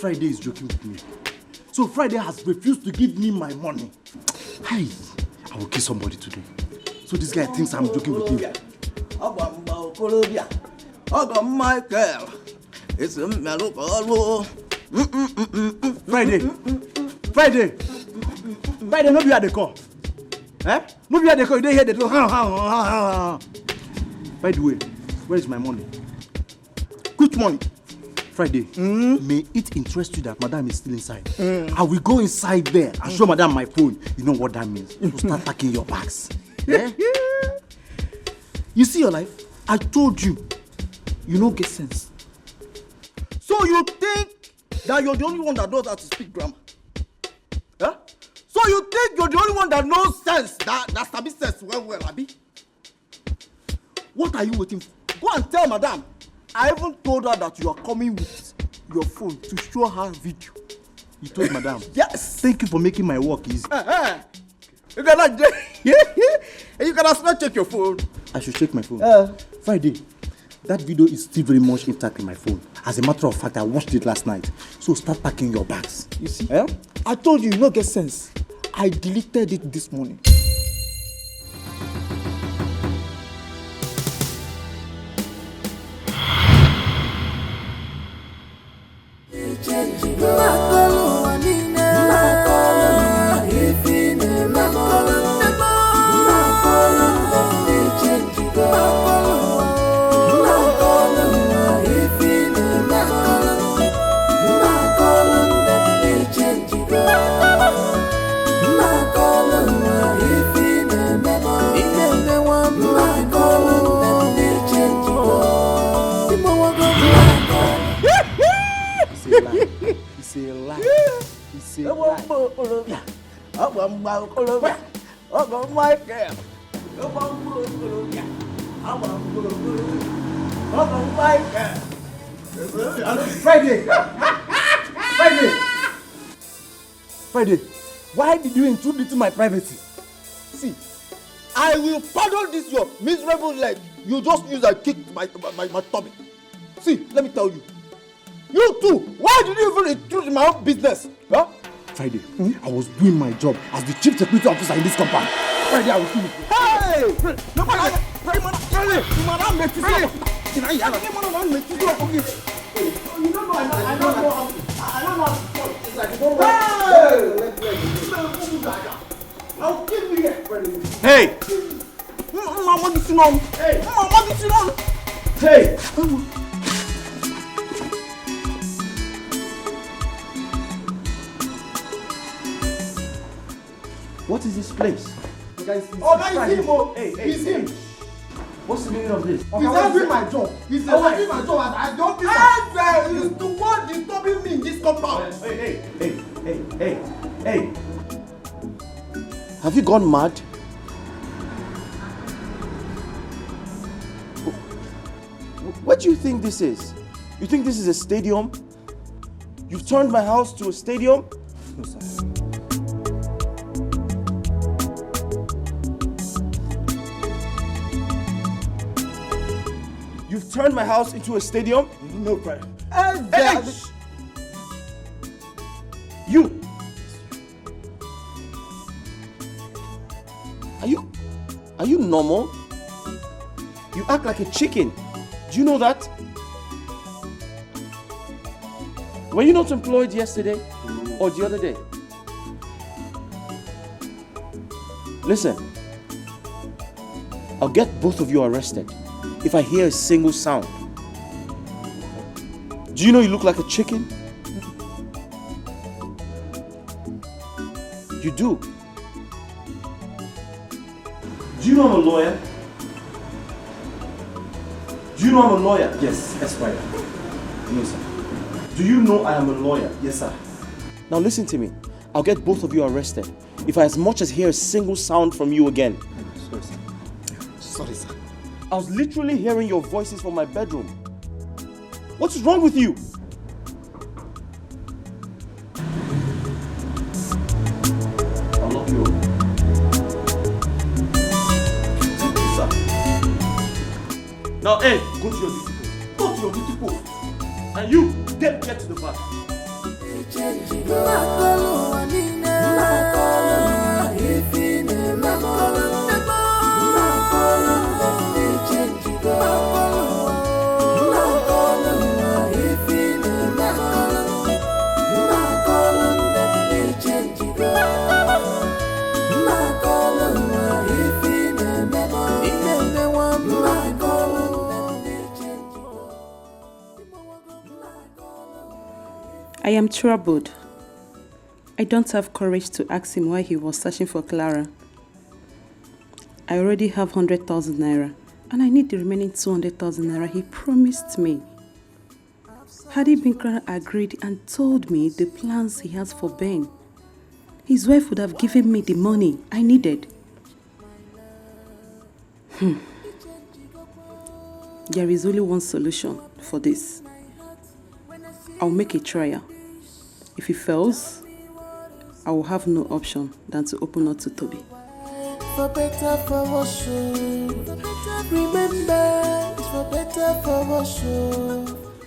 Friday is joking with me. So Friday has refused to give me my money. Hey, I will kill somebody today. So this guy thinks I'm joking with him. Michael. It's a mellow. Friday, no be at the call. Eh? No be at the call. You don't hear the door. By the way, where is my money? Which money? Friday, may it interest you that Madam is still inside? I will go inside there and show Madam my phone. You know what that means? You start packing your bags. Eh? You see your life? I told you. You don't get sense. So you think that you're the only one that knows how to speak grammar? Huh? So you think you're the only one that knows sense, that Sabi sense well, Abi? What are you waiting for? Go and tell Madam. I even told her that you are coming with your phone to show her video. You told Madam? Yes. Thank you for making my work easy. You cannot not check your phone. I should check my phone. Friday, that video is still very much intact in my phone. As a matter of fact, I watched it last night. So start packing your bags. You see? I told you, you don't get sense. I deleted it this morning. Friday, why did you intrude into my privacy? See, I will pardon this your miserable leg. You just use a kick my tummy. See, let me tell you. You too, why did you even intrude in my own business? Huh? Friday, I was doing my job as the chief security officer in this compound. Friday, I will kill you. Hey! No, Friday! You don't know, I don't know how to talk. It's like, I'll kill you here, Friday. Hey! Mama, this is on. Hey! Mama, this is on. Hey! What is this place? That is him, He's him. What's the meaning of this? He's not doing my job. He's not doing my job as the officer. He's the one disturbing me in this compound. Hey. Have you gone mad? What do you think this is? You think this is a stadium? You've turned my house to a stadium? No, sir. You've turned my house into a stadium? No, Friday. Hey! You! Are you normal? You act like a chicken. Do you know that? Were you not employed yesterday or the other day? Listen, I'll get both of you arrested if I hear a single sound. Do you know you look like a chicken? You do. Do you know I'm a lawyer? Do you know I'm a lawyer? Yes, Esquire. No, sir. Do you know I am a lawyer? Yes, sir. Now listen to me. I'll get both of you arrested if I as much as hear a single sound from you again. Sorry, sir. Sorry, sir. I was literally hearing your voices from my bedroom. What's wrong with you? I'll lock you up. Sir. Now, hey, go to your duty post. Go to your duty post. And you, get to the back. I am troubled. I don't have courage to ask him why he was searching for Clara. I already have 100,000 naira and I need the remaining 200,000 naira he promised me. Had he been Clara agreed and told me the plans he has for Ben, his wife would have given me the money I needed. There is only one solution for this. I'll make a trial. If he fails, I will have no option than to open up to Toby. For better, for worse, remember, it's for better, for worse.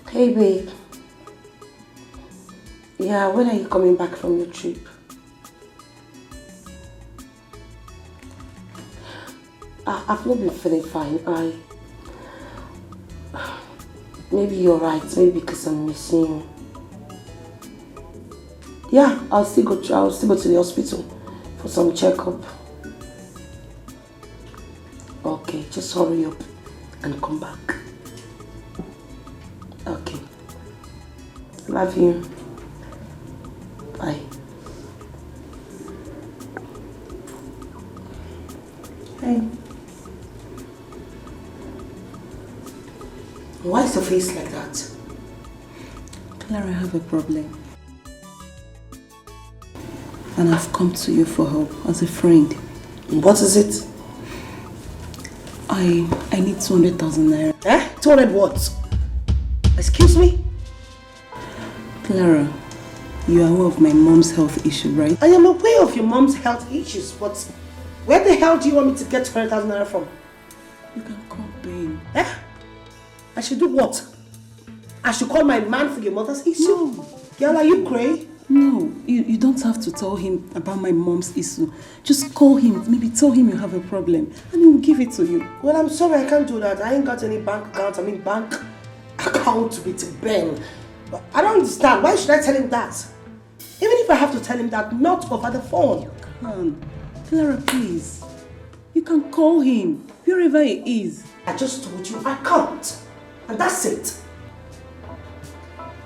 Hey babe. Yeah, when are you coming back from your trip? I've not been feeling fine. Maybe you're right. Maybe because I'm missing you. Yeah, I'll still go to the hospital for some checkup. Okay, just hurry up and come back. Okay. Love you. Bye. Hey. Why is your face like that? Clara, I have a problem. And I've come to you for help as a friend. What is it? I need 200,000 naira. 200 what? Excuse me? Clara, you are aware of my mom's health issue, right? I am aware of your mom's health issues, but where the hell do you want me to get 200,000 naira from? You can call Ben. I should do what? I should call my man for your mother's issue? No. Girl, are you crazy? No, you don't have to tell him about my mom's issue. Just call him, maybe tell him you have a problem, and he will give it to you. Well, I'm sorry, I can't do that. I ain't got any bank account. Bank account with Ben. But I don't understand. Why should I tell him that? Even if I have to tell him that, not over the phone. Come on. Clara, please. You can call him, wherever he is. I just told you I can't. And that's it.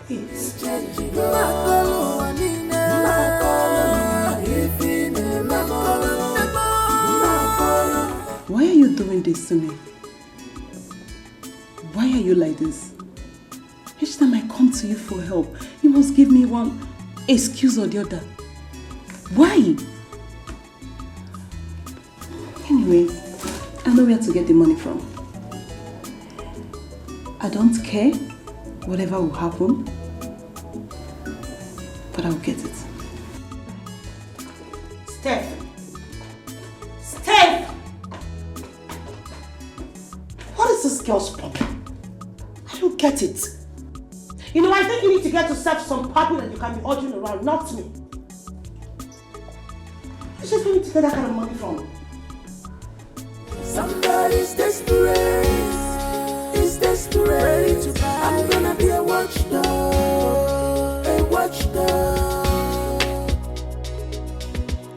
Please. Why are you doing this to me? Why are you like this? Each time I come to you for help, you must give me one excuse or the other. Why? Anyways, I know where to get the money from. I don't care whatever will happen, but I'll get it. Steph! What is this girl's problem? I don't get it. You know, I think you need to get yourself some puppy that you can be ordering around, not me. I just need to get that kind of money from. Somebody's desperate. Is desperate. I'm gonna be a watchdog. A watchdog.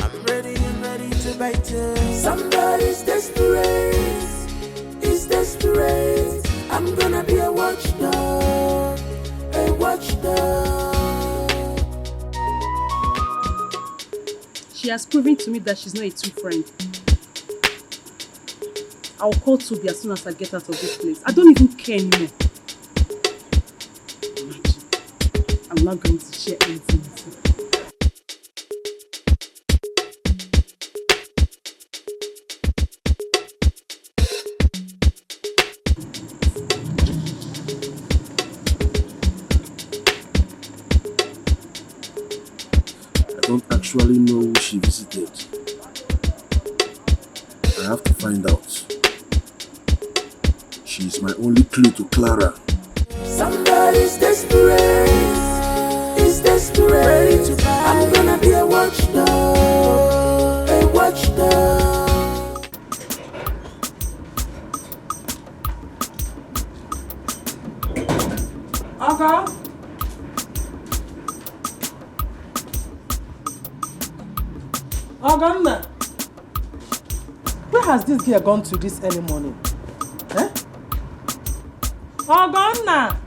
I'm ready to bite you. Somebody's desperate. Is desperate. I'm gonna be a watchdog. A watchdog. She has proven to me that she's not a true friend. I'll call Toby as soon as I get out of this place. I don't even care anymore. Imagine. I'm not going to share anything with you. I don't actually know who she visited. I have to find out. She is my only clue to Clara. Somebody's desperate. Is desperate. desperate. I'm gonna be a watchdog, a watchdog. Aga? Aga, where has this girl gone to this early morning? Eh? Aga,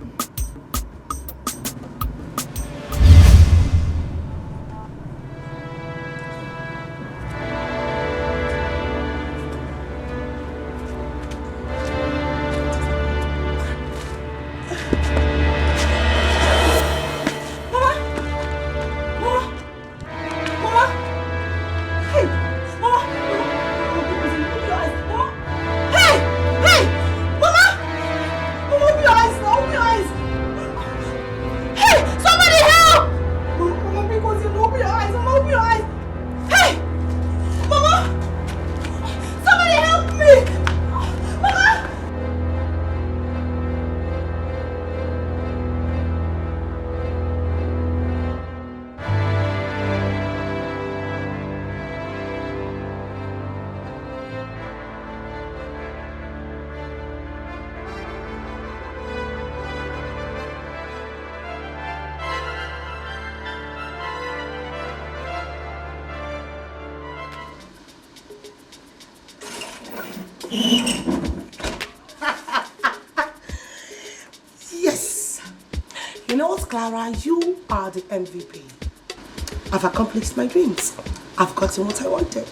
Yes! You know what, Clara? You are the MVP. I've accomplished my dreams. I've gotten what I wanted.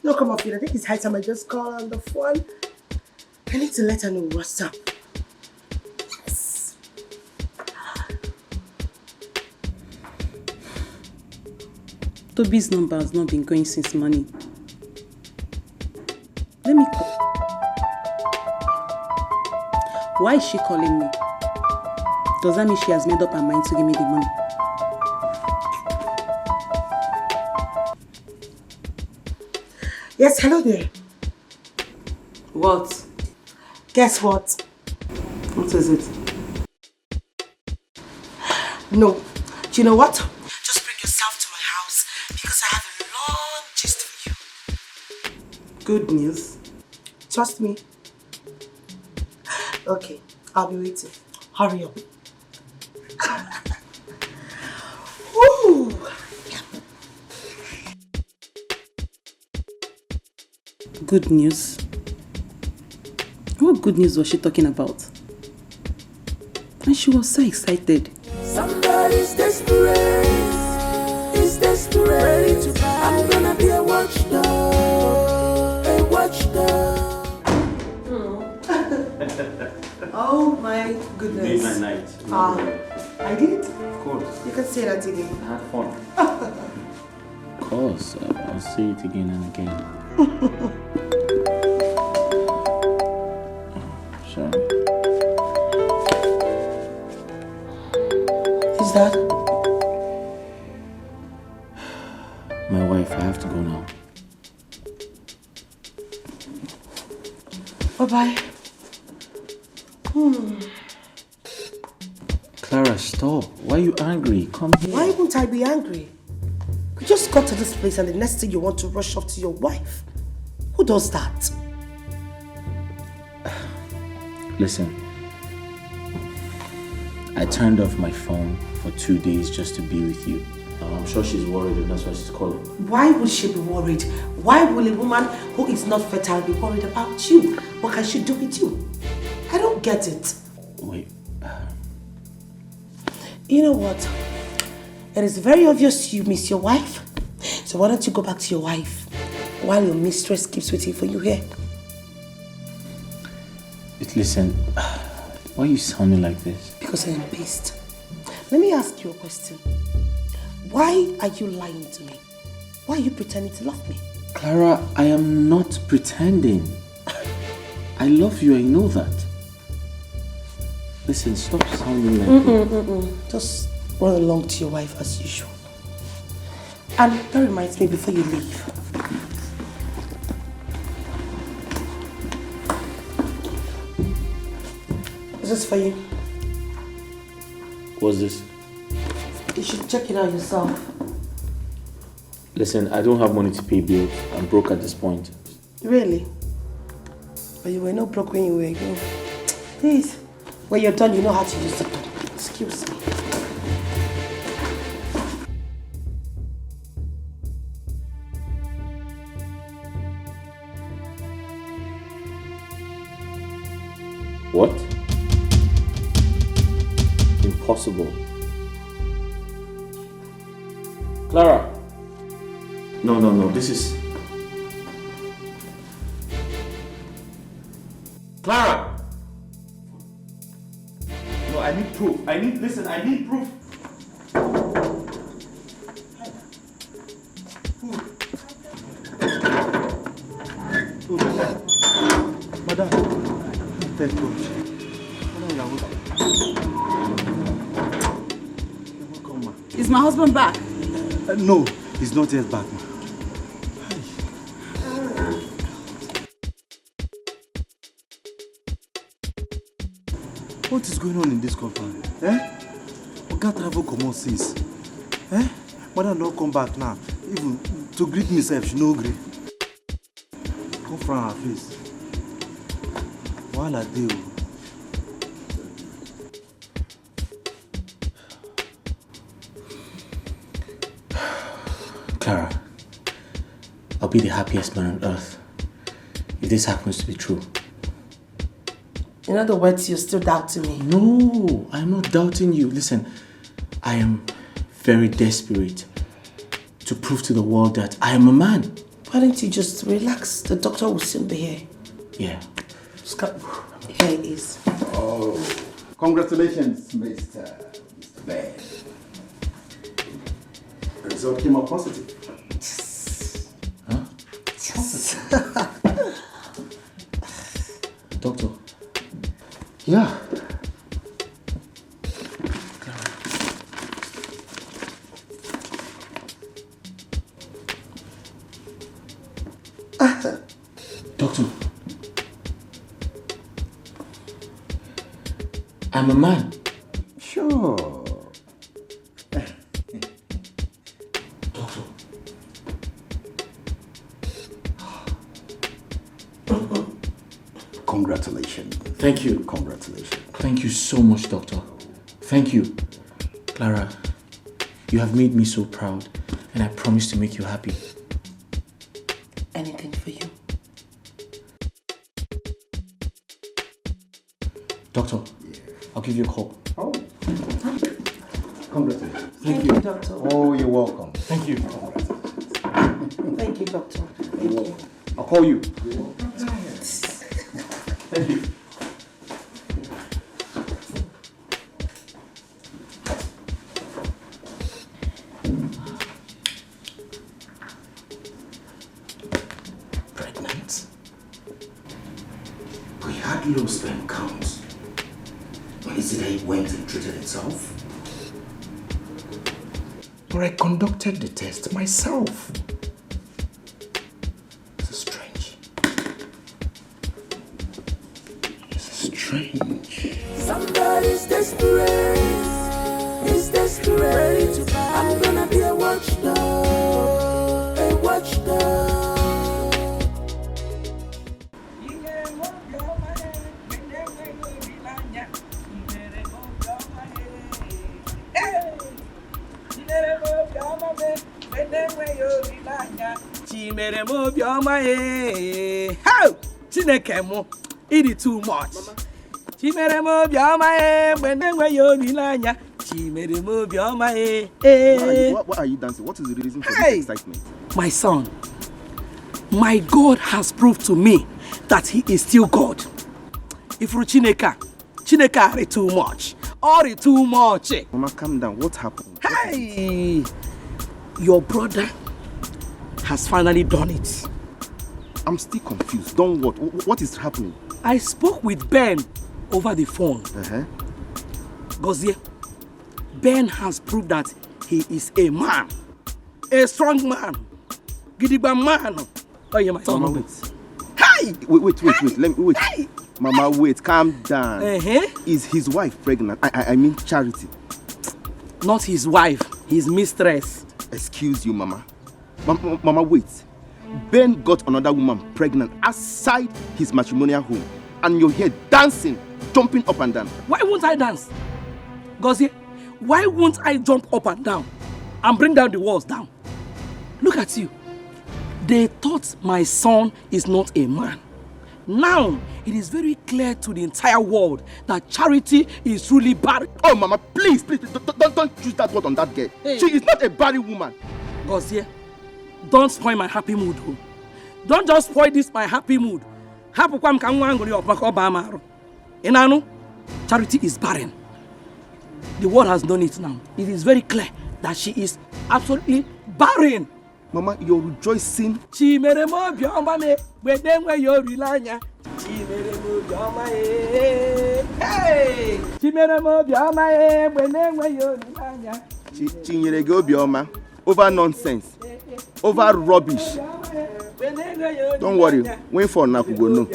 No, come up here. I think it's high time I just call on the phone. I need to let her know what's up. Yes. Toby's number has not been going since morning. Let me call. Why is she calling me? Does that mean she has made up her mind to give me the money? Yes, hello there. What? Guess what? What is it? No. Do you know what? Just bring yourself to my house because I have a long gist for you. Good news. Trust me. Okay, I'll be waiting. Hurry up. Woo! Good news? What good news was she talking about? And she was so excited. Somebody's desperate, is desperate. I'm gonna be a watchdog, a watchdog. Oh my goodness. Midnight night. I did? Of course. You can say that again. I had fun. Of course, I'll say it again and again. Sorry. Who's that? My wife, I have to go now. Bye-bye. Clara, stop. Why are you angry? Come here. Why won't I be angry? You just got to this place and the next thing you want to rush off to your wife. Who does that? Listen. I turned off my phone for 2 days just to be with you. I'm sure she's worried and that's why she's calling. Why would she be worried? Why will a woman who is not fertile be worried about you? What can she do with you? I don't get it. Wait. You know what? It is very obvious you miss your wife. So why don't you go back to your wife while your mistress keeps waiting for you here? Listen, why are you sounding like this? Because I am pissed. Let me ask you a question. Why are you lying to me? Why are you pretending to love me? Clara, I am not pretending. I love you, I know that. Listen, stop sounding like Just run along to your wife as usual. And that reminds me before you leave. This is for you. What's this? You should check it out yourself. Listen, I don't have money to pay bills. I'm broke at this point. Really? But you were not broke when you were young. Please. When you're done, you know how to use the phone. Excuse me. What? Impossible. Clara! No, this is... Clara! No, I need proof. I need proof. Madam, thank God. Is my husband back? No, he's not yet back, ma. What is going on in this compound? Oga travel comot since. Madam don't come back now. Even to greet me sef, she no gree. Come from her face. Wahala dey o. Clara, I'll be the happiest man on earth if this happens to be true. In other words, you're still doubting me. No, I'm not doubting you. Listen, I am very desperate to prove to the world that I am a man. Why don't you just relax? The doctor will soon be here. Yeah. Here he is. Oh, congratulations, Mr. Ben. The result came out positive. Huh? Doctor. Yeah. Doctor. I'm a man. Sure. Doctor. Congratulations. Thank you. Congratulations. Thank you so much, Doctor. Thank you. Clara, you have made me so proud, and I promise to make you happy. Anything for you. Doctor, I'll give you a call. Oh. Congratulations. Thank you, doctor. Oh, you're welcome. Thank you. Thank you, doctor. Thank you. I'll call you. Thank you. Pregnant? But he had low sperm counts. When is it that it went and treated itself? But I conducted the test myself. This is strange. This is strange. Somebody's desperate. He's desperate. I'm gonna be a watchdog. A watchdog. Chimere mo bioma e. How? Chineke mo. It is too much. Chimere mo bioma e. Benengwe yo nilanya. Chimere mo bioma e. Why are you dancing? What is the reason for Hey. this excitement? My son, my God has proved to me that he is still God. If you Chineke are too much. Or too much. Mama, calm down. What happened? Hey, your brother has finally done it. I'm still confused. Don't what is happening? I spoke with Ben over the phone. Gozie, Ben has proved that he is a man, a strong man, gidigba man. Oh, yeah, my son. Mama, wait. Hey! Wait. Let me wait. Hey! Mama, wait. Calm down. Uh-huh. Is his wife pregnant? I mean Charity. Not his wife, his mistress. Excuse you, Mama. Mama, wait. Ben got another woman pregnant outside his matrimonial home. And you're here dancing, jumping up and down. Why won't I dance? Gozie, why won't I jump up and down and bring down the walls down? Look at you. They thought my son is not a man. Now, it is very clear to the entire world that Charity is truly barren. Oh, Mama, please, don't use that word on that girl. Hey. She is not a barren woman. Gozie, don't spoil my happy mood. Don't just spoil this my happy mood. Charity is barren. The world has done it now. It is very clear that she is absolutely barren. Mama, you're rejoicing. Hey! Over nonsense. Over rubbish. Don't worry. Wait for now. Go no.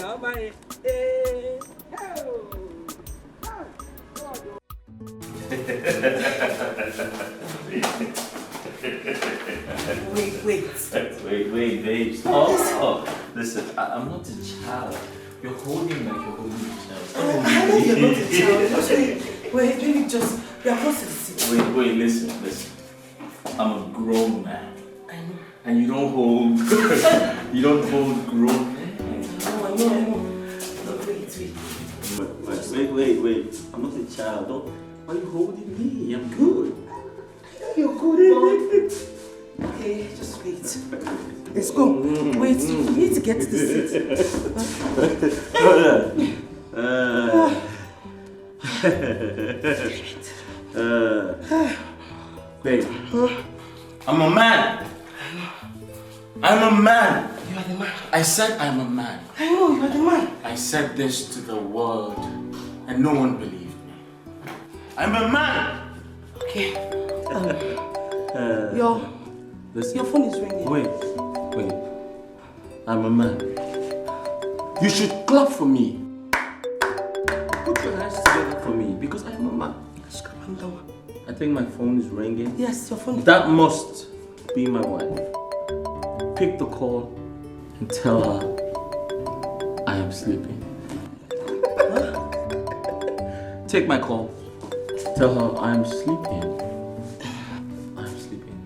Wait, babe. Stop. Listen, I'm not a child. You're holding like you're holding a child. I know you're not a child. Wait, baby, just, you're close to the seat. Wait, listen. I'm a grown man. I know. And you don't hold, grown men. I know. Wait. I'm not a child. Why are you holding me? I'm good. I know you're good, boy. Okay, just wait. Let's go. Wait, you need to get to the seat. Babe, I'm a man. I'm a man. You are the man. I said I'm a man. I know, you are the man. I said this to the world and no one believed me. I'm a man. Okay. Your phone is ringing. Wait. I'm a man. You should clap for me. Put your hands together for me because I'm a man. Just calm down. I think my phone is ringing. Yes, your phone is That must be my wife. Pick the call and tell her I am sleeping. Take my call. Tell her I am sleeping. I'm sleeping.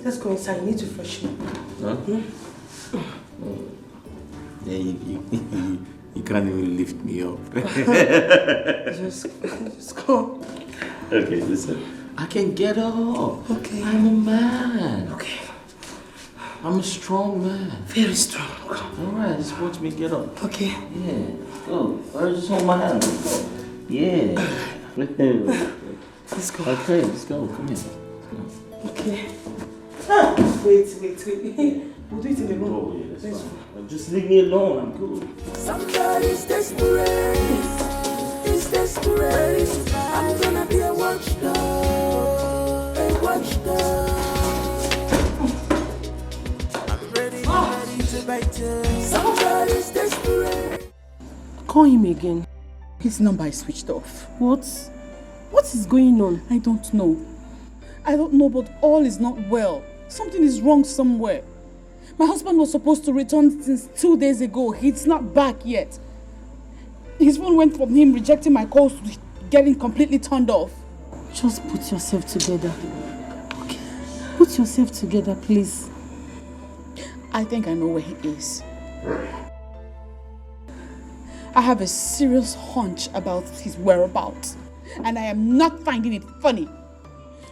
Let's go inside. You need to freshen up. Huh? Yeah, you can't even lift me up. just go. Okay, listen. I can get up. Okay. I'm a man. Okay. I'm a strong man. Very strong. Alright, just watch me get up. Okay. Yeah. Go. Just hold my hand. Yeah. Let's go. Okay, let's go. Come here. Let's go. Okay. Wait. We'll do it in the room. Oh, yeah, that's fine. Just leave me alone. I'm good. Somebody's desperate. It's desperate. I'm gonna be a watchdog. A watchdog. I'm ready to bite you. Somebody's desperate. Call him again. His number is switched off. What is going on? I don't know, but all is not well. Something is wrong somewhere. My husband was supposed to return since 2 days ago. He's not back yet. His phone went from him rejecting my calls to getting completely turned off. Just put yourself together. Okay. Put yourself together, please. I think I know where he is. I have a serious hunch about his whereabouts, and I am not finding it funny.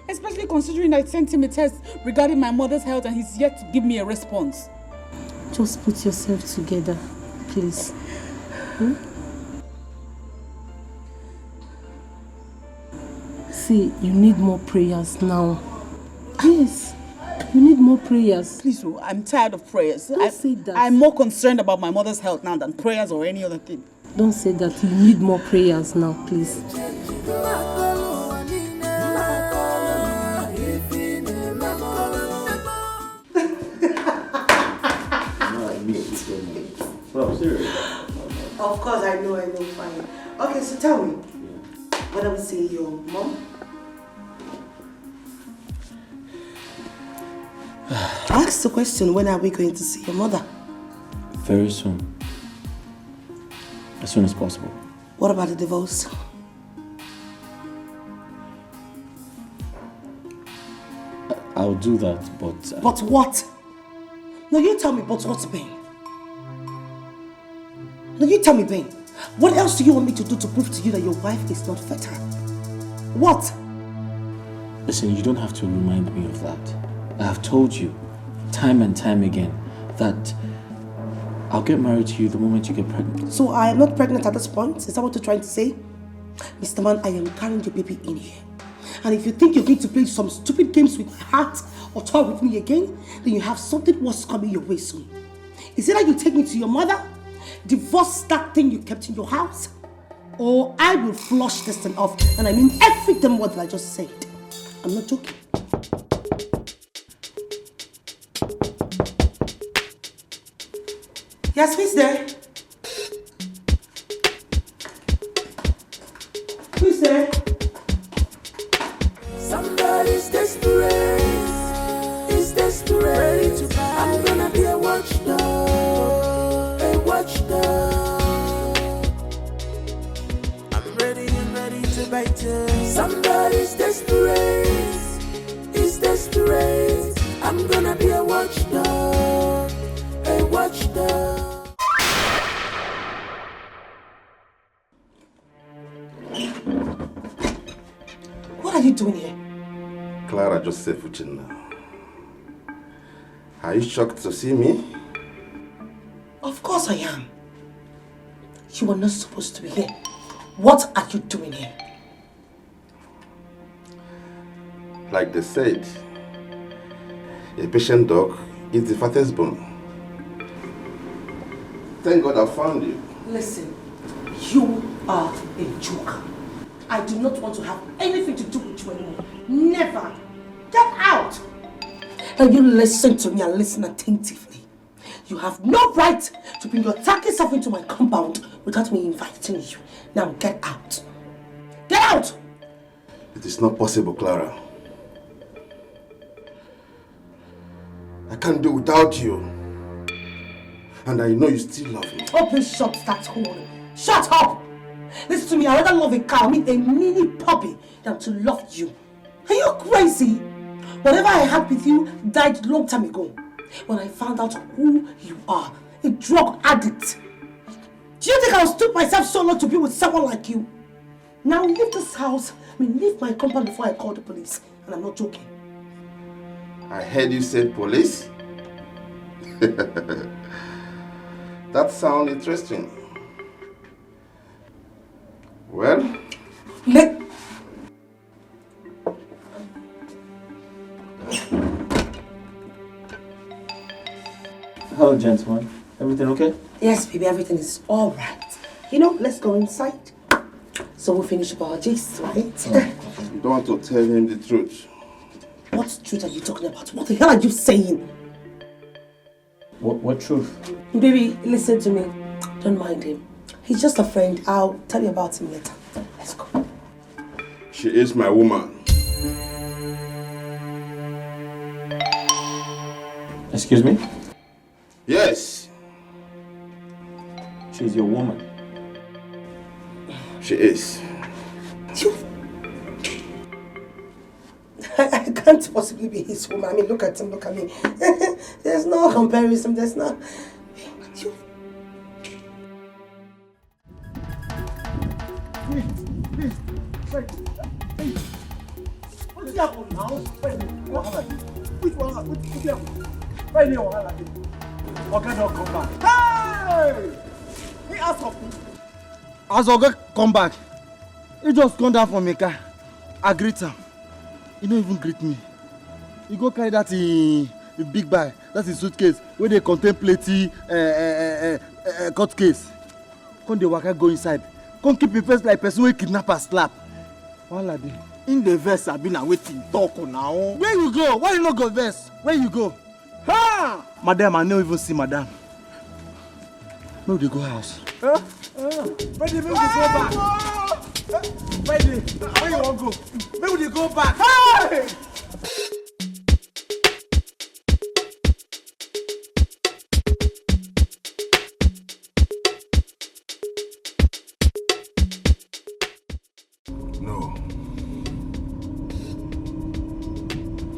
Especially considering I sent him a test regarding my mother's health and he's yet to give me a response. Just put yourself together, please. See, you need more prayers now. Yes, you need more prayers. Please, I'm tired of prayers. Don't say that. I'm more concerned about my mother's health now than prayers or any other thing. Don't say that. You need more prayers now, please. Well, I'm serious. Of course, I know, fine. Okay, so tell me, when are we seeing your mom? Ask the question, when are we going to see your mother? Very soon. As soon as possible. What about the divorce? I'll do that, but... But what? No, you tell me, but what, Ben? No, you tell me, Ben. What else do you want me to do to prove to you that your wife is not fertile? What? Listen, you don't have to remind me of that. I have told you, time and time again, that I'll get married to you the moment you get pregnant. So I am not pregnant at this point? Is that what you're trying to say? Mr. Man, I am carrying your baby in here. And if you think you're going to play some stupid games with my heart or toy with me again, then you have something worse coming your way soon. Is it that you take me to your mother, divorce that thing you kept in your house, or I will flush this thing off, and I mean every damn word that I just said. I'm not joking. Yes, who's there? Who's there? Somebody's desperate. Is desperate. I'm gonna be a watchdog. A watchdog. I'm ready to bite you. Somebody's desperate. Is desperate. I'm gonna be a watchdog. A watchdog. What are you doing here? Clara just said Fuchina. Are you shocked to see me? Of course I am. You are not supposed to be here. What are you doing here? Like they said, a patient dog is the fattest bone. Thank God I found you. Listen, you are a joke. I do not want to have anything to do with you anymore. Never. Get out. Now you listen to me and listen attentively. You have no right to bring your tacky self into my compound without me inviting you. Now get out. Get out! It is not possible, Clara. I can't do without you. And I know you still love me. Oh, please shut that hole. Shut up! Listen to me, I rather love a cow, I mean a mini puppy, than to love you. Are you crazy? Whatever I had with you died long time ago. When I found out who you are, a drug addict. Do you think I'll stoop myself so low to be with someone like you? Now leave this house, leave my compound before I call the police. And I'm not joking. I heard you said police. That sounds interesting. Well, Hello, gentlemen. Everything okay? Yes, baby, everything is all right. You know, let's go inside. So we'll finish up our gist, right? you don't want to tell him the truth. What truth are you talking about? What the hell are you saying? What truth? Baby, listen to me. Don't mind him. He's just a friend. I'll tell you about him later. Let's go. She is my woman. Excuse me? Yes. She's your woman. She is. You... I can't possibly be his woman. I mean, look at him, look at me. There's no comparison, there's no... You... Please, wait. What's happening now? Which one? What's happening? Right here, Oga don't come back. Hey! He asked of me. As Oga come back, he just come down from my car. I greet him. He don't even greet me. He go carry that in big bag. That's his suitcase where they contain plenty court case. Come the waka go inside. Come keep him face like person wey kidnapper slap. Wala dey. In the verse I been waiting talk now. Where you go? Why you not go verse? Where you go? Ha! Madam, I no even see madam. Make we go house. Brady, make we go back. Brady, where you want to go? Make we go back. Hey! No.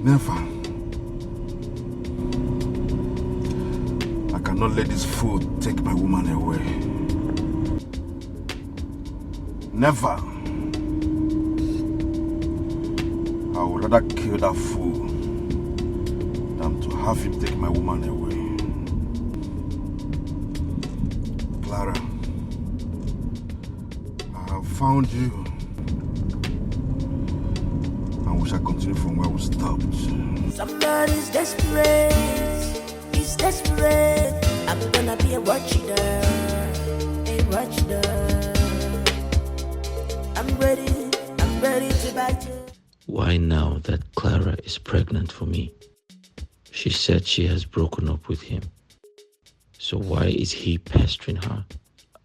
Never. I cannot let this fool take my woman away. Never. I would rather kill that fool than to have him take my woman away. Clara, I have found you. And we shall continue from where we stopped. Somebody's desperate. He's desperate. I'm gonna be a watchdog. A watchdog. I'm ready to bite you. Why now that Clara is pregnant for me? She said she has broken up with him. So why is he pestering her?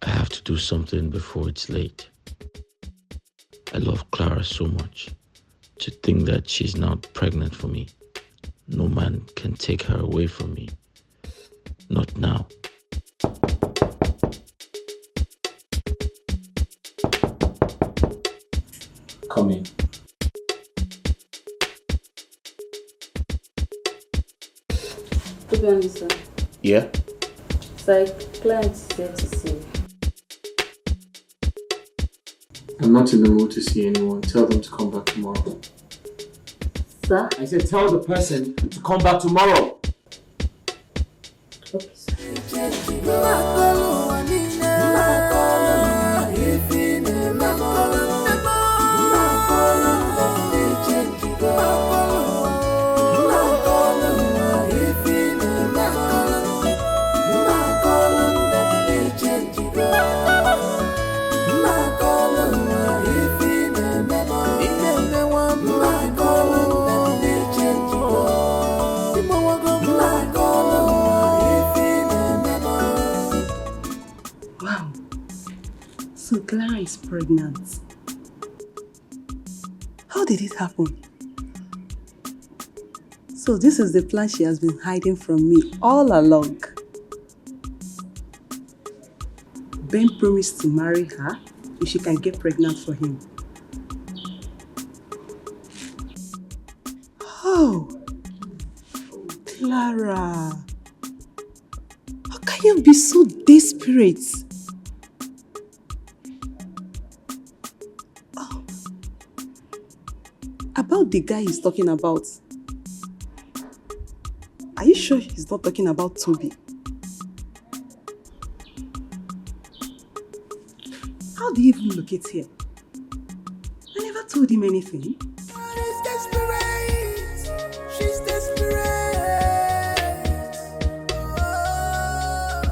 I have to do something before it's late. I love Clara so much. To think that she's now pregnant for me. No man can take her away from me. Not now. Come in. Good morning, sir. Yeah? Sir, client is here to see you. I'm not in the mood to see anyone. Tell them to come back tomorrow. Sir? I said tell the person to come back tomorrow. Okay, sir. So Clara is pregnant. How did it happen? So this is the plan she has been hiding from me all along. Ben promised to marry her if she can get pregnant for him. Oh, Clara. How can you be so desperate? About the guy he's talking about. Are you sure he's not talking about Toby? How do you even locate here? I never told him anything. She's desperate. She's desperate. Oh,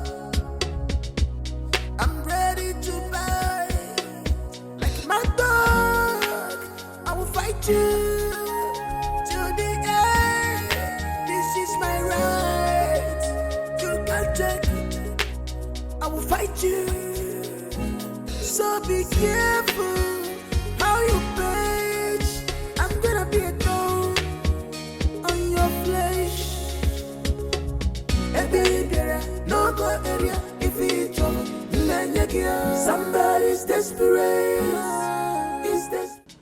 I'm ready to bite. Like my dog, I will fight you. Fight you, so be careful how you bitch. I'm gonna be a thorn on your flesh. No go area if it's trouble. Somebody's desperate.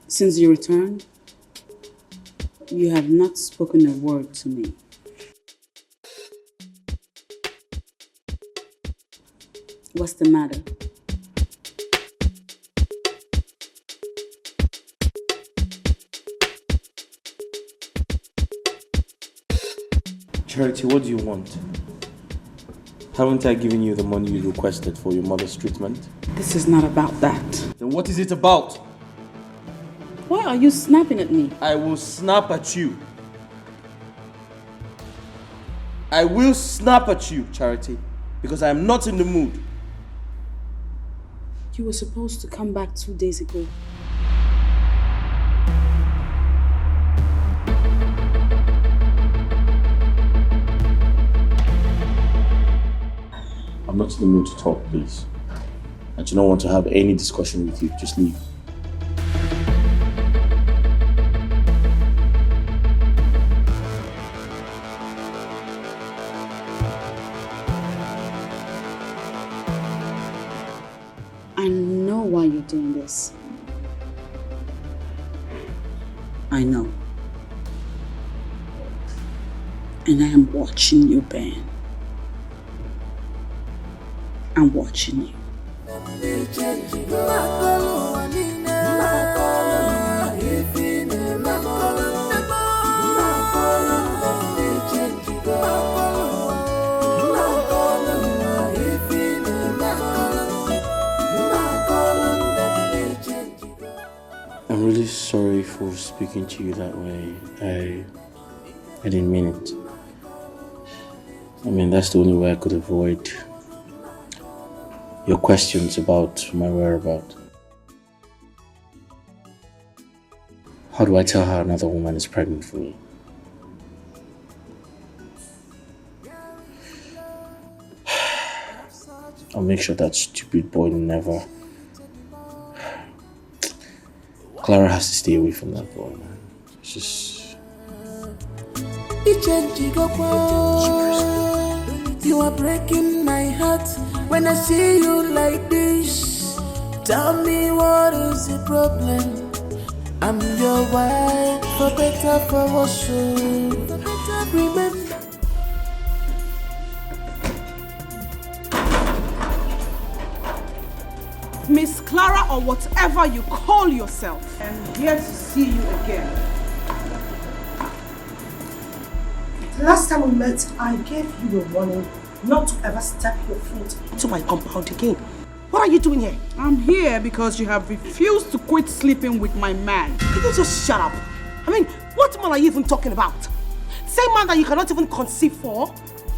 Since you returned, you have not spoken a word to me. What's the matter? Charity, what do you want? Haven't I given you the money you requested for your mother's treatment? This is not about that. Then what is it about? Why are you snapping at me? I will snap at you. I will snap at you, Charity, because I am not in the mood. You were supposed to come back 2 days ago. I'm I'm not in the mood to talk, please. I do not want to have any discussion with you. Just leave. I know why you're doing this. I know. And I am watching you, Ben. I'm watching you. I'm really sorry for speaking to you that way. I didn't mean it. I mean, that's the only way I could avoid your questions about my whereabouts. How do I tell her another woman is pregnant for me? I'll make sure that stupid boy never... Clara has to stay away from that boy, man. It's just... You are breaking my heart when I see you like this. Tell me what is the problem? I'm your wife, for better, for worse. Remember. Miss Clara, or whatever you call yourself, I'm here to see you again. The last time we met, I gave you a warning not to ever step your foot into my compound again. What are you doing here? I'm here because you have refused to quit sleeping with my man. Can you just shut up? I mean, what man are you even talking about? Same man that you cannot even conceive for?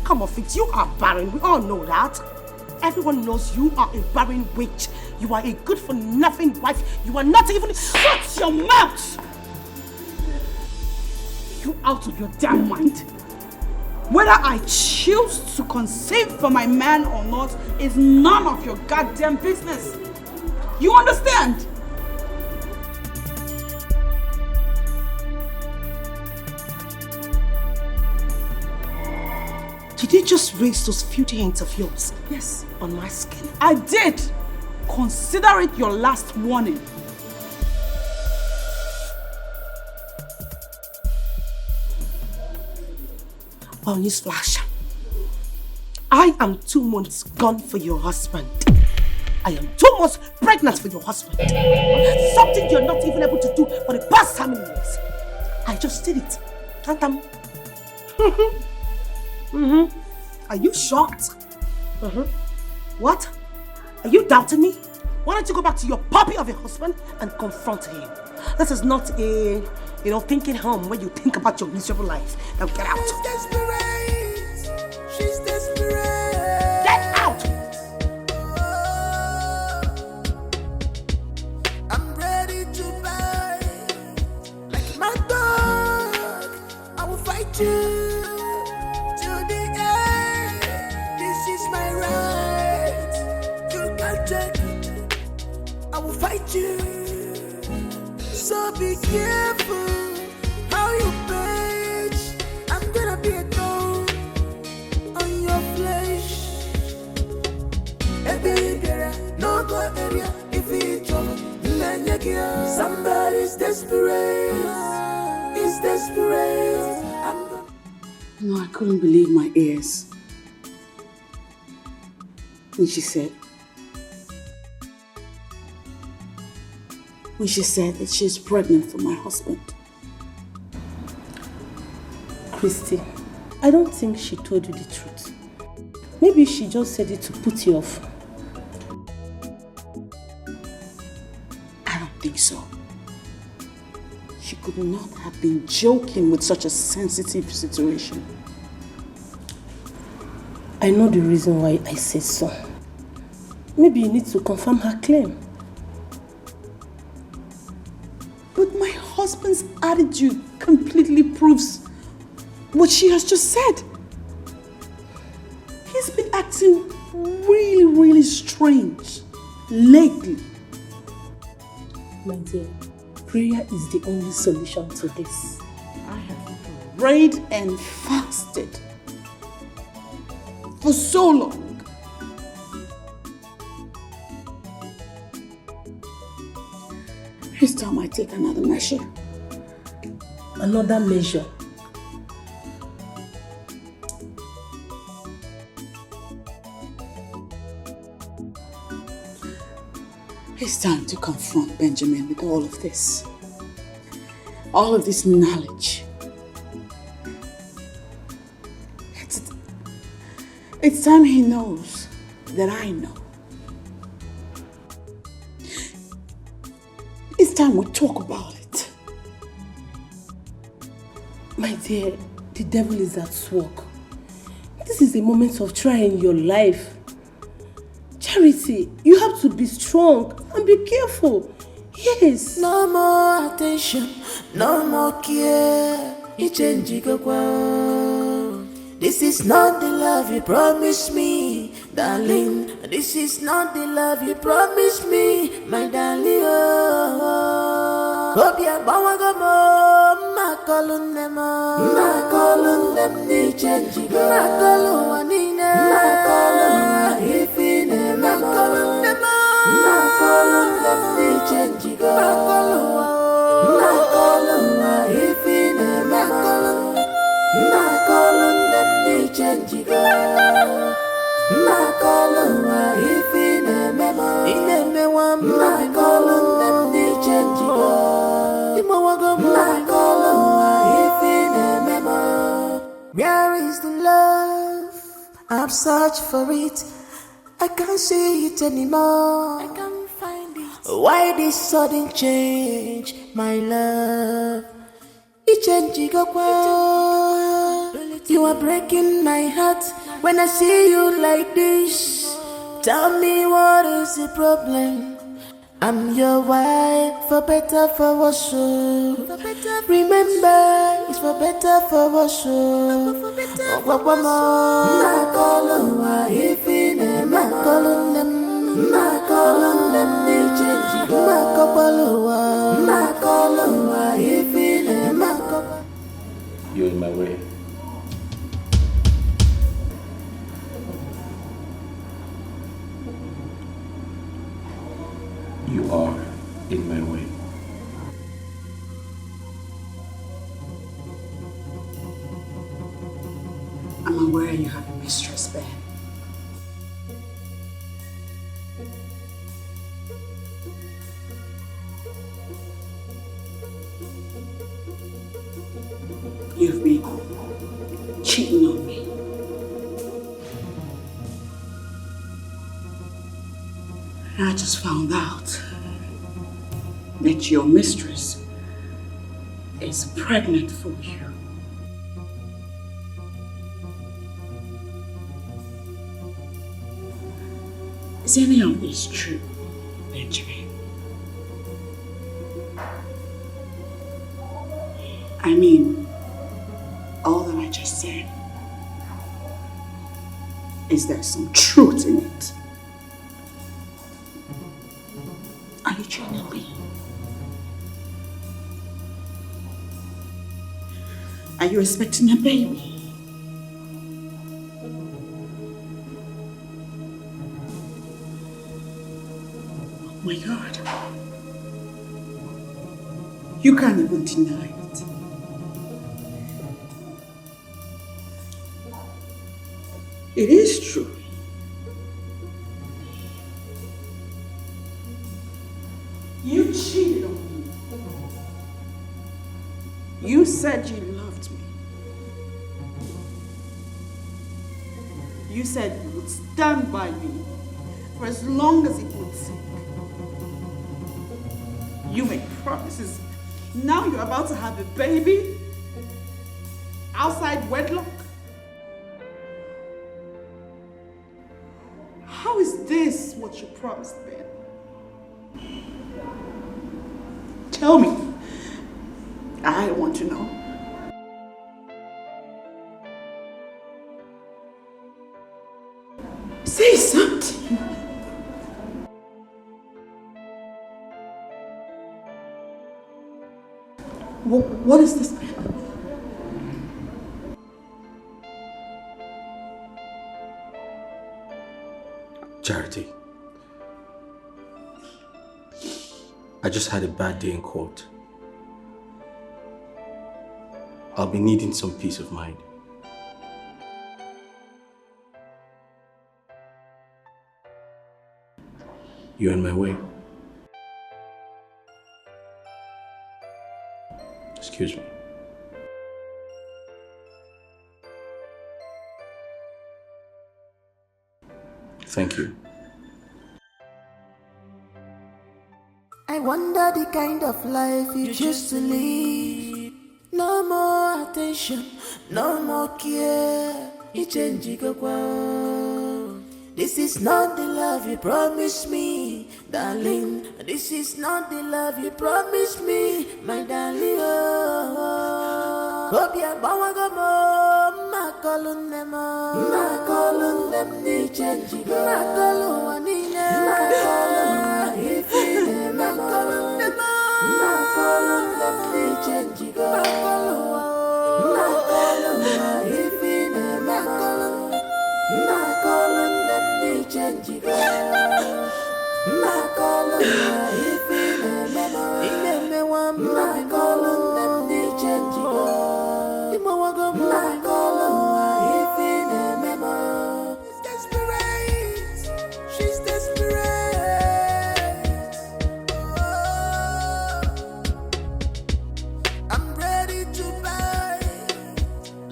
Come off it, you are barren, we all know that. Everyone knows you are a barren witch. You are a good-for-nothing wife. You are not even... Shut your mouth! You out of your damn mind? Whether I choose to conceive for my man or not is none of your goddamn business. You understand? Did you just raise those filthy hands of yours? Yes. On my skin? I did. Consider it your last warning. Well, newsflash. I am 2 months gone for your husband. I am 2 months pregnant for your husband. Something you're not even able to do for the past how many years. I just did it. Tantam. Are you shocked? What? Are you doubting me? Why don't you go back to your puppy of a husband and confront him? This is not a, thinking home when you think about your miserable life. Now get out. She's desperate. She's desperate. Get out! I'm ready to bite. Like my dog, I will fight you. Fight you, so be careful how you page. I'm gonna be a thorn on your flesh. No go area if it's trouble. Somebody's desperate. He's desperate. No, I couldn't believe my ears. When she said that she's pregnant for my husband. Christy, I don't think she told you the truth. Maybe she just said it to put you off. I don't think so. She could not have been joking with such a sensitive situation. I know the reason why I said so. Maybe you need to confirm her claim. But my husband's attitude completely proves what she has just said. He's been acting really, really strange lately. My dear, prayer is the only solution to this. I have prayed and fasted for so long. It's time I take another measure. Another measure? It's time to confront Benjamin with all of this. All of this knowledge. It's time he knows that I know. It's time we talk about it. My dear, the devil is at work. This is a moment of trying your life. Charity, you have to be strong and be careful. Yes. No more attention, no more care. This is not the love you promised me, darling. This is not the love you promised me, my darling. Kobia bawagamo, makalun them ni change go. Makalun wanina, makalun ifine, makalun them ni change go. Makalun ifine, makalun them ni change go. Makalun ifine, makalun them ni change go. Where is the love? I've searched for it. I can't see it anymore. I can't find it. Why this sudden change, my love? You are breaking my heart when I see you like this. Tell me what is the problem? I'm your wife, for better, for worse. Remember, it's for better, for worse. You're in my way. You are in my way. I'm aware you have a mistress, Ben. You've been cheating on me. I just found out that your mistress is pregnant for you. Is any of this true, Benjamin? I mean, all that I just said. Is there some truth in it? Are you cheating on me? Are you expecting a baby? Oh my God. You can't even deny it. It is true. You cheated on me. You said you loved me. You said you would stand by me for as long as it would take. You made promises. Now you're about to have a baby outside wedlock. How is this what you promised, Ben? Tell me. I want to know. Say something. What is this? Charity. I just had a bad day in court. I'll be needing some peace of mind. You're in my way. Excuse me. Thank you. I wonder the kind of life you choose to live. No more attention, no more care. This is not the love you promised me, darling. This is not the love you promised me, my darling. Hope you're ni change She's desperate. I'm ready to buy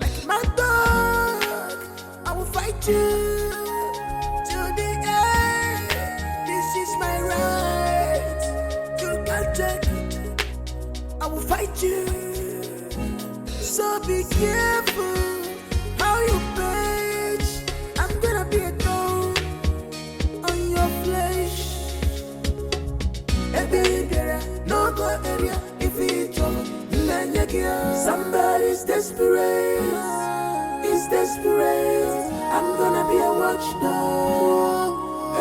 like my dog. I will fight you to the end. This is my right. You can't take it. I will fight you. So be careful how you page. I'm gonna be a thorn on your flesh. No go area if it's trouble. Somebody's desperate. He's desperate. I'm gonna be a watchdog.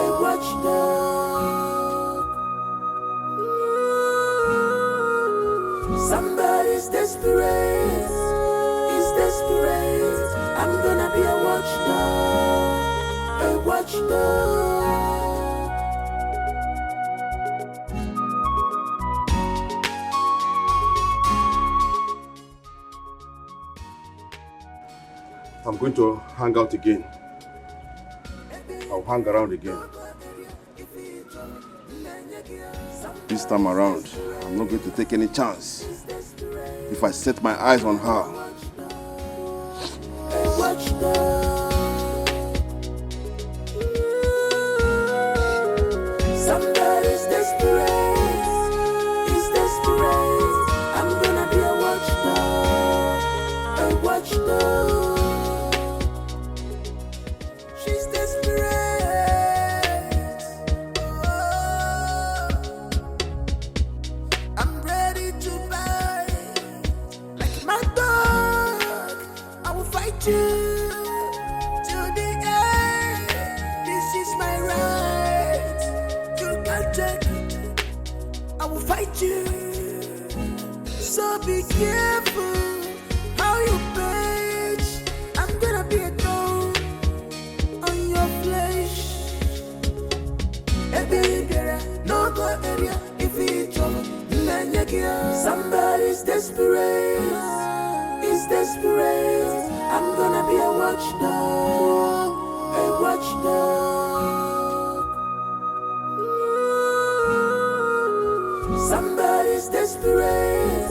A watchdog. Somebody's desperate. He's desperate. I'm gonna be a watchdog. A watchdog. I'm going to hang out again. I'll hang around again. This time around, I'm not going to take any chance. If I set my eyes on her, somebody's desperate. He's desperate. I'm gonna be a watchdog. A watchdog. She's desperate. Oh, I'm ready to buy like my dog. I will fight you to the end. This is my right. You can't take it. I will fight you. So be careful how you page. I'm gonna be a thorn on your flesh. No go area if it's trouble. Somebody's desperate. He's desperate. I'm gonna be a watchdog. A watchdog. Somebody's desperate.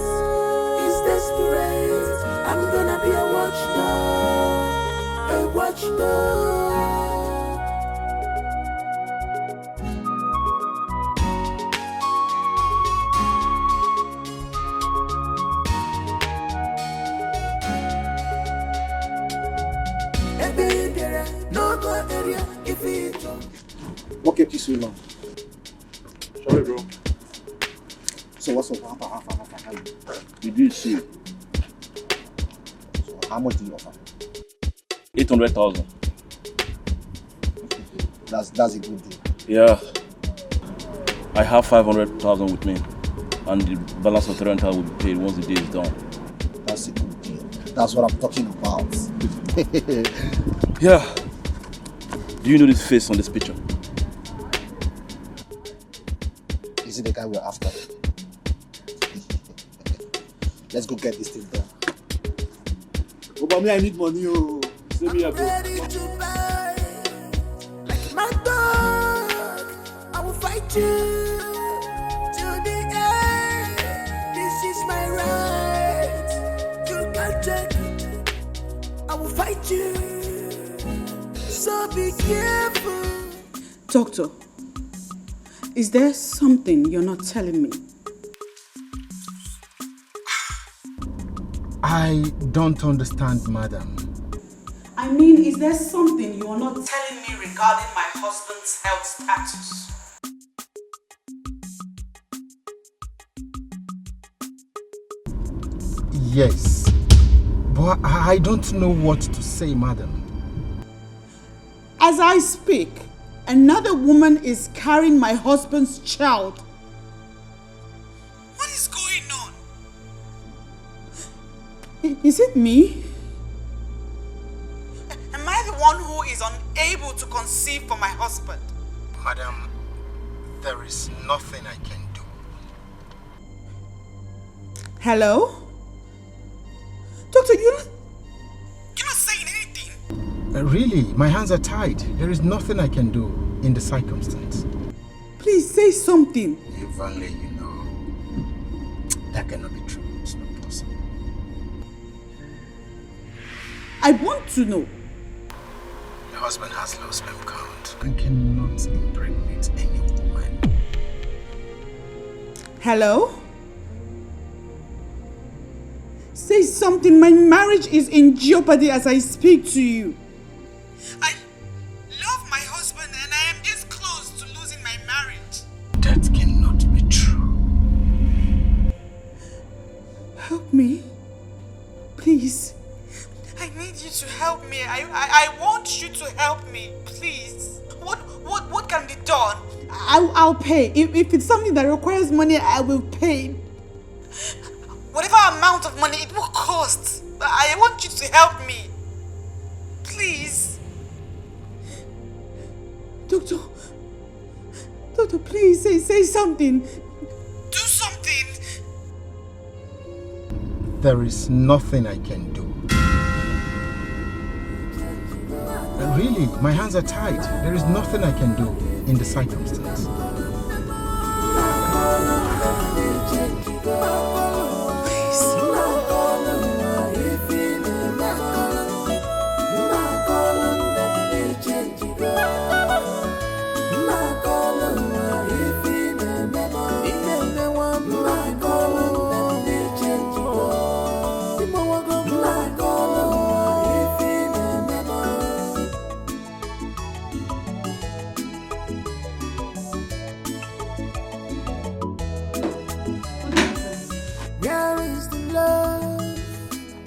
He's desperate. I'm gonna be a watchdog. A watchdog. No go area if it's What kept you so long? sorry, bro. So what's up? How You did see. So how much do you offer? 800,000. That's a good deal. Yeah. I have 500,000 with me. and the balance of the rental will be paid once the day is done. That's a good deal. That's what I'm talking about. Yeah. Do you know this face on this picture? Is it the guy we're after? Let's go get this thing done. Oh, but me, I need money. Oh, save me a bit. Ready to buy, like my dog. I will fight you to the end. This is my right. You can't take it. I will fight you. So be careful. Doctor, is there something you're not telling me? I don't understand, madam. I mean, is there something you are not telling me regarding my husband's health status? Yes, but I don't know what to say, madam. As I speak, another woman is carrying my husband's child. What is going on? Is it me? Am I the one who is unable to conceive for my husband? Madam, there is nothing I can do. Hello? Doctor, you're not saying anything. Really, my hands are tied. There is nothing I can do in the circumstance. Please say something. If only you know. That cannot be true. It's not possible. I want to know. Your husband has low sperm count and cannot impregnate any woman. Hello? Say something. My marriage is in jeopardy as I speak to you. I love my husband and I am this close to losing my marriage. That cannot be true. Help me. Please. I need you to help me. I want you to help me. Please. What can be done? I'll pay. If it's something that requires money, I will pay. Whatever amount of money it will cost. I want you to help me. Please. Doctor, please say something. Do something. There is nothing I can do. Really, my hands are tied. There is nothing I can do in the circumstance.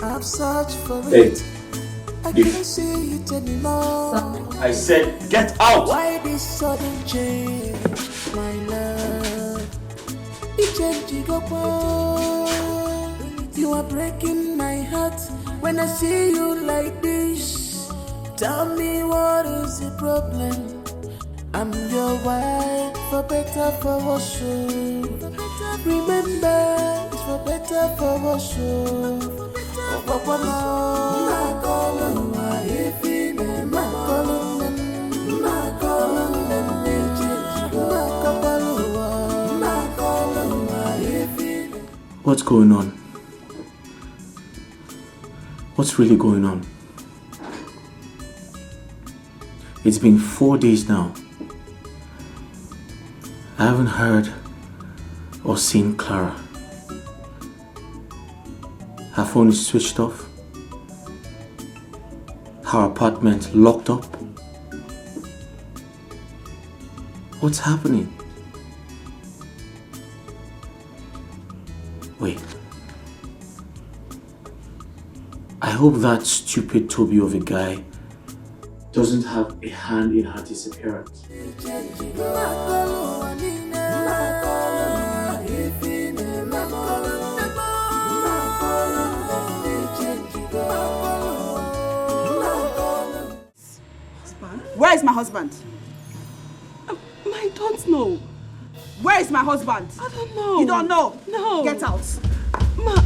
I've searched for Hey, it. I can't see it anymore. I said, get out! Why this sudden change, my love? It changed you are breaking my heart when I see you like this. Tell me what is the problem? I'm your wife, for better, for worse. Remember, it's for better, for worse. What's going on? What's really going on? It's been 4 days now. I haven't heard or seen Clara. Her phone is switched off. Her apartment locked up. What's happening? Wait. I hope that stupid Toby of a guy doesn't have a hand in her disappearance. Where's my husband? I don't know. Where is my husband? I don't know. You don't know? No. Get out. Madam.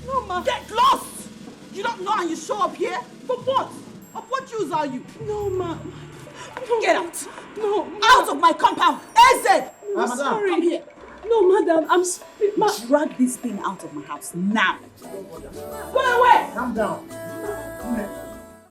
No, ma. Get lost! You don't know and you show up here? For what? Of what use are you? No, ma. No. Get out. No. Out of my compound. Eze! I'm sorry. Come here. No, madam, I'm sorry. Drag this thing out of my house now. Go away! Calm down.